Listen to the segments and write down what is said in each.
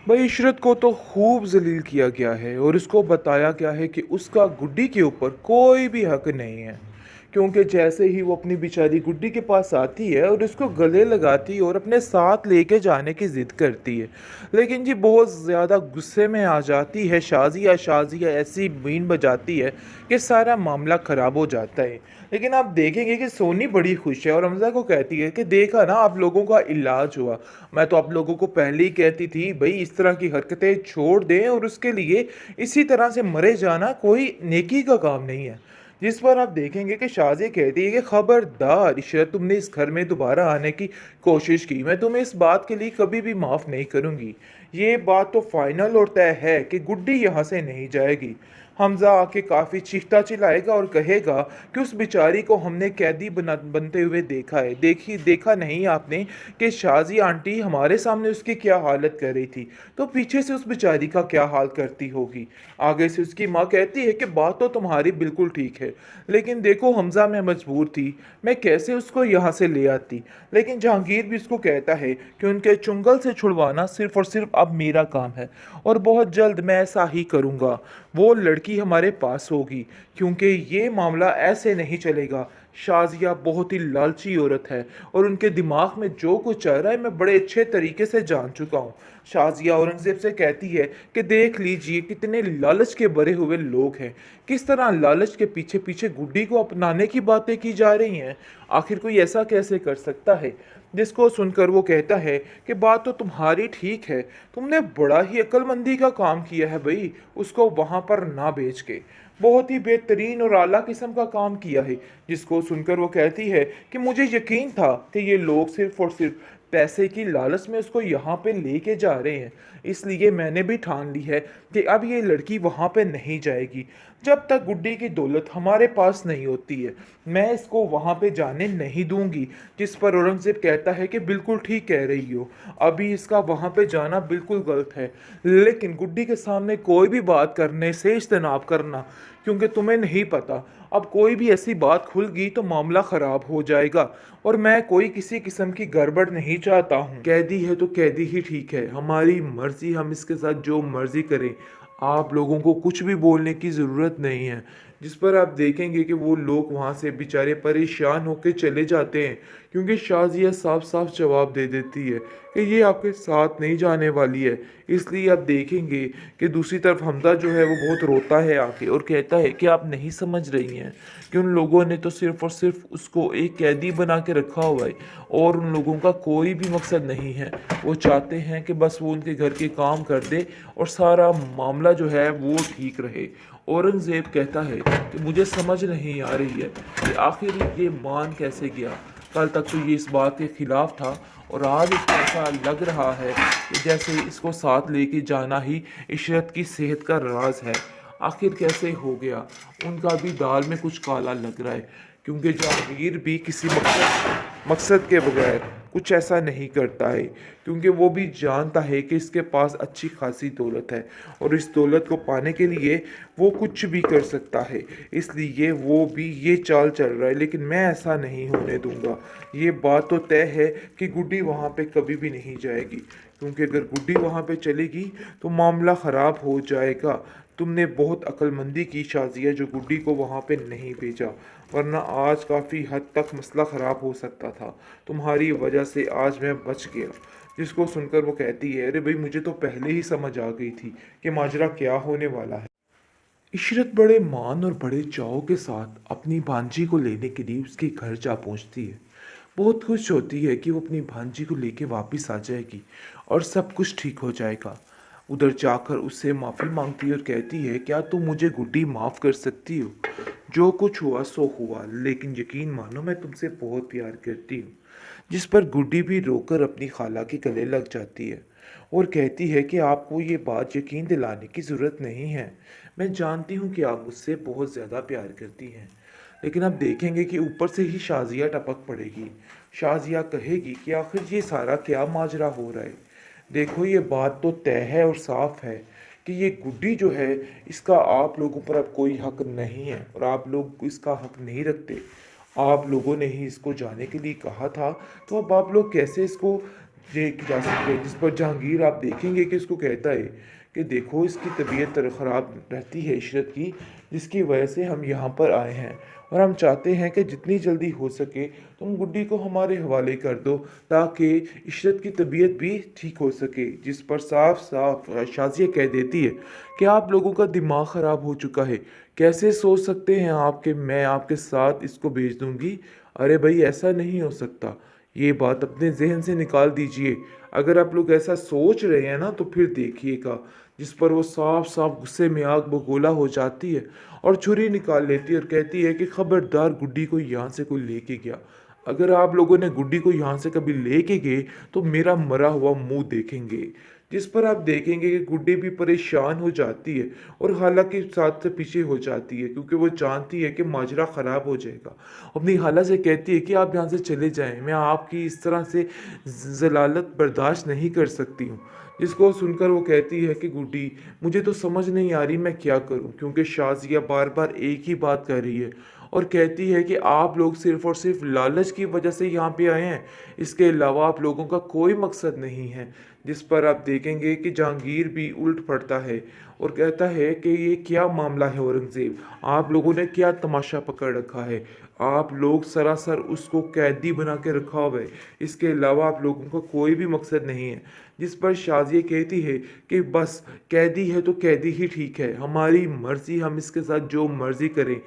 भाई इशरत को तो खूब जलील किया गया है और उसको बताया गया है कि उसका गुड्डी के ऊपर कोई भी हक नहीं है। क्योंकि जैसे ही वो अपनी बेचारी गुड्डी के पास आती है और उसको गले लगाती है और अपने साथ लेके जाने की ज़िद करती है, लेकिन जी बहुत ज़्यादा गुस्से में आ जाती है शाजिया। शाजिया ऐसी बीन बजाती है कि सारा मामला ख़राब हो जाता है। लेकिन आप देखेंगे कि सोनी बड़ी खुश है और हमजा को कहती है कि देखा ना आप लोगों का इलाज हुआ। मैं तो आप लोगों को पहले ही कहती थी भाई इस तरह की हरकतें छोड़ दें और उसके लिए इसी तरह से मरे जाना कोई नेकी का काम नहीं है। जिस पर आप देखेंगे कि शाज़िया कहती है कि खबरदार इशरत, तुमने इस घर में दोबारा आने की कोशिश की, मैं तुम्हें इस बात के लिए कभी भी माफ़ नहीं करूँगी। ये बात तो फाइनल और तय है कि गुड्डी यहाँ से नहीं जाएगी। हमजा आके काफ़ी चीखता चिल्लाएगा और कहेगा कि उस बेचारी को हमने कैदी बनते हुए देखा है। देखा नहीं आपने कि शाजी आंटी हमारे सामने उसकी क्या हालत कर रही थी, तो पीछे से उस बेचारी का क्या हाल करती होगी। आगे से उसकी माँ कहती है कि बात तो तुम्हारी बिल्कुल ठीक है, लेकिन देखो हमजा, मैं मजबूर थी, मैं कैसे उसको यहाँ से ले आती। लेकिन जहांगीर भी उसको कहता है कि उनके चुंगल से छुड़वाना सिर्फ और सिर्फ अब मेरा काम है और बहुत जल्द मैं ऐसा ही करूँगा। वो लड़की हमारे पास होगी, क्योंकि ये मामला ऐसे नहीं चलेगा। शाजिया बहुत ही लालची औरत है और उनके दिमाग में जो कुछ चल रहा है मैं बड़े अच्छे तरीके से जान चुका हूँ। शाजिया औरंगजेब से कहती है कि देख लीजिए कितने लालच के भरे हुए लोग हैं, किस तरह लालच के पीछे पीछे गुड्डी को अपनाने की बातें की जा रही हैं। आखिर कोई ऐसा कैसे कर सकता है। जिसको सुनकर वो कहता है कि बात तो तुम्हारी ठीक है, तुमने बड़ा ही अक्लमंदी का काम किया है भाई, उसको वहां पर ना बेच के बहुत ही बेहतरीन और आला किस्म का काम किया है। जिसको सुनकर वो कहती है कि मुझे यकीन था कि ये लोग सिर्फ और सिर्फ पैसे की लालच में उसको यहाँ पे लेके जा रहे हैं, इसलिए मैंने भी ठान ली है कि अब ये लड़की वहाँ पे नहीं जाएगी। जब तक गुड्डी की दौलत हमारे पास नहीं होती है मैं इसको वहाँ पे जाने नहीं दूंगी। जिस पर औरंगजेब कहता है कि बिल्कुल ठीक कह रही हो, अभी इसका वहाँ पे जाना बिल्कुल गलत है, लेकिन गुड्डी के सामने कोई भी बात करने से इज्तनाब करना, क्योंकि तुम्हें नहीं पता अब कोई भी ऐसी बात खुल गई तो मामला ख़राब हो जाएगा और मैं कोई किसी किस्म की गड़बड़ नहीं चाहता हूँ। कैदी है तो कैदी ही ठीक है, हमारी मर्जी, हम इसके साथ जो मर्जी करें, आप लोगों को कुछ भी बोलने की ज़रूरत नहीं है। जिस पर आप देखेंगे कि वो लोग वहाँ से बेचारे परेशान होकर चले जाते हैं, क्योंकि शाजिया साफ साफ जवाब दे देती है कि ये आपके साथ नहीं जाने वाली है। इसलिए आप देखेंगे कि दूसरी तरफ हमजा जो है वो बहुत रोता है आके और कहता है कि आप नहीं समझ रही हैं कि उन लोगों ने तो सिर्फ और सिर्फ उसको एक कैदी बना के रखा हुआ है और उन लोगों का कोई भी मकसद नहीं है। वो चाहते हैं कि बस वो उनके घर के काम कर दे और सारा मामला जो है वो ठीक रहे। औरंगज़ेब कहता है कि मुझे समझ नहीं आ रही है कि आखिर ये मान कैसे गया। कल तक तो ये इस बात के खिलाफ था और आज इसको ऐसा लग रहा है कि जैसे इसको साथ लेके जाना ही इशरत की सेहत का राज है। आखिर कैसे हो गया, उनका भी दाल में कुछ काला लग रहा है, क्योंकि जहांगीर भी किसी मकसद के बगैर कुछ ऐसा नहीं करता है, क्योंकि वो भी जानता है कि इसके पास अच्छी खासी दौलत है और इस दौलत को पाने के लिए वो कुछ भी कर सकता है। इसलिए वो भी ये चाल चल रहा है, लेकिन मैं ऐसा नहीं होने दूंगा। ये बात तो तय है कि गुड्डी वहाँ पे कभी भी नहीं जाएगी, क्योंकि अगर गुड्डी वहाँ पे चलेगी तो मामला ख़राब हो जाएगा। तुमने बहुत अक्लमंदी की शाजिया जो गुड्डी को वहाँ पे नहीं भेजा, वरना आज काफ़ी हद तक मसला ख़राब हो सकता था। तुम्हारी वजह से आज मैं बच गया। जिसको सुनकर वो कहती है, अरे भाई मुझे तो पहले ही समझ आ गई थी कि माजरा क्या होने वाला है। इशरत बड़े मान और बड़े चाव के साथ अपनी भांजी को लेने के लिए उसके घर जा पहुंचती है। बहुत खुश होती है कि वो अपनी भांजी को लेके वापस आ जाएगी और सब कुछ ठीक हो जाएगा। उधर जाकर उससे माफ़ी मांगती है और कहती है, क्या तुम मुझे गुड्डी माफ़ कर सकती हो? जो कुछ हुआ सो हुआ, लेकिन यकीन मानो मैं तुमसे बहुत प्यार करती हूँ। जिस पर गुड्डी भी रोकर अपनी खाला के गले लग जाती है और कहती है कि आपको ये बात यकीन दिलाने की ज़रूरत नहीं है, मैं जानती हूँ कि आप मुझसे बहुत ज़्यादा प्यार करती हैं। लेकिन अब देखेंगे कि ऊपर से ही शाजिया टपक पड़ेगी। शाजिया कहेगी कि आखिर ये सारा क्या माजरा हो रहा है। देखो ये बात तो तय है और साफ है कि ये गुड्डी जो है इसका आप लोगों पर अब कोई हक नहीं है और आप लोग इसका हक नहीं रखते। आप लोगों ने ही इसको जाने के लिए कहा था, तो अब आप लोग कैसे इसको ये की जा सकती है। जिस पर जहांगीर आप देखेंगे कि उसको कहता है कि देखो इसकी तबीयत ख़राब रहती है इशरत की, जिसकी वजह से हम यहाँ पर आए हैं और हम चाहते हैं कि जितनी जल्दी हो सके तुम गुड्डी को हमारे हवाले कर दो ताकि इशरत की तबीयत भी ठीक हो सके। जिस पर साफ साफ शाजिया कह देती है कि आप लोगों का दिमाग ख़राब हो चुका है, कैसे सोच सकते हैं आप कि मैं आपके साथ इसको भेज दूंगी। अरे भाई ऐसा नहीं हो सकता, ये बात अपने जहन से निकाल दीजिए। अगर आप लोग ऐसा सोच रहे हैं ना तो फिर देखिएगा। जिस पर वो साफ साफ गुस्से में आग बगोला हो जाती है और छुरी निकाल लेती है और कहती है कि खबरदार गुड्डी को यहाँ से कोई लेके गया, अगर आप लोगों ने गुड्डी को यहाँ से कभी लेके गए तो मेरा मरा हुआ मुंह देखेंगे। जिस पर आप देखेंगे कि गुड्डी भी परेशान हो जाती है और हालांकि साथ से पीछे हो जाती है क्योंकि वो जानती है कि माजरा ख़राब हो जाएगा। अपनी खाला से कहती है कि आप यहाँ से चले जाएं, मैं आपकी इस तरह से जलालत बर्दाश्त नहीं कर सकती हूँ। जिसको सुनकर वो कहती है कि गुड्डी मुझे तो समझ नहीं आ रही मैं क्या करूँ, क्योंकि शाजिया बार बार एक ही बात कर रही है और कहती है कि आप लोग सिर्फ़ और सिर्फ लालच की वजह से यहाँ पे आए हैं, इसके अलावा आप लोगों का कोई मकसद नहीं है। जिस पर आप देखेंगे कि जहांगीर भी उल्ट पड़ता है और कहता है कि ये क्या मामला है औरंगज़ेब, आप लोगों ने क्या तमाशा पकड़ रखा है, आप लोग सरासर उसको कैदी बना के रखा हुआ है, इसके अलावा आप लोगों का कोई भी मकसद नहीं है। जिस पर शाजिया कहती है कि बस कैदी है तो कैदी ही ठीक है, हमारी मर्ज़ी, हम इसके साथ जो मर्ज़ी करें,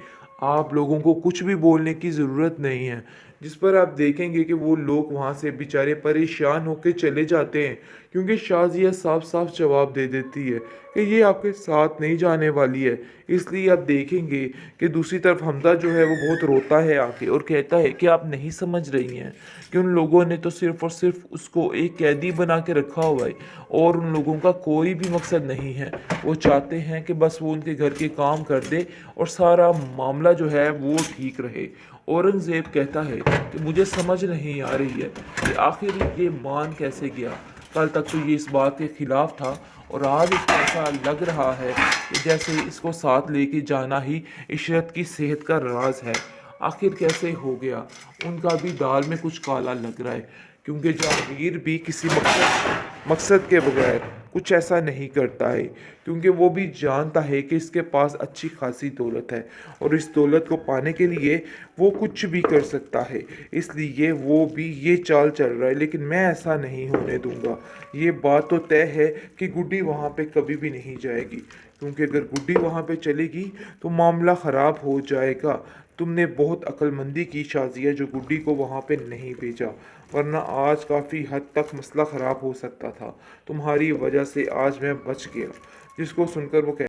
आप लोगों को कुछ भी बोलने की ज़रूरत नहीं है। जिस पर आप देखेंगे कि वो लोग वहाँ से बेचारे परेशान होकर चले जाते हैं क्योंकि शाजिया साफ साफ जवाब दे देती है कि ये आपके साथ नहीं जाने वाली है। इसलिए आप देखेंगे कि दूसरी तरफ हमजा जो है वो बहुत रोता है आके और कहता है कि आप नहीं समझ रही हैं कि उन लोगों ने तो सिर्फ़ और सिर्फ उसको एक कैदी बना के रखा हुआ है और उन लोगों का कोई भी मकसद नहीं है। वो चाहते हैं कि बस वो उनके घर के काम कर दे और सारा मामला जो है वो ठीक रहे। औरंगज़ेब कहता है कि मुझे समझ नहीं आ रही है कि आखिर ये मान कैसे गया। कल तक तो ये इस बात के खिलाफ था और आज इसको ऐसा लग रहा है कि जैसे इसको साथ लेके जाना ही इशरत की सेहत का राज है। आखिर कैसे हो गया, उनका भी दाल में कुछ काला लग रहा है क्योंकि जहांगीर भी किसी मकसद के बगैर कुछ ऐसा नहीं करता है, क्योंकि वो भी जानता है कि इसके पास अच्छी खासी दौलत है और इस दौलत को पाने के लिए वो कुछ भी कर सकता है। इसलिए वो भी ये चाल चल रहा है, लेकिन मैं ऐसा नहीं होने दूंगा। ये बात तो तय है कि गुड्डी वहाँ पे कभी भी नहीं जाएगी, क्योंकि अगर गुड्डी वहाँ पे चलेगी तो मामला ख़राब हो जाएगा। तुमने बहुत अक्लमंदी की शाजिया जो गुड्डी को वहाँ पे नहीं भेजा, वरना आज काफ़ी हद तक मसला ख़राब हो सकता था। तुम्हारी वजह से आज मैं बच गया। जिसको सुनकर वो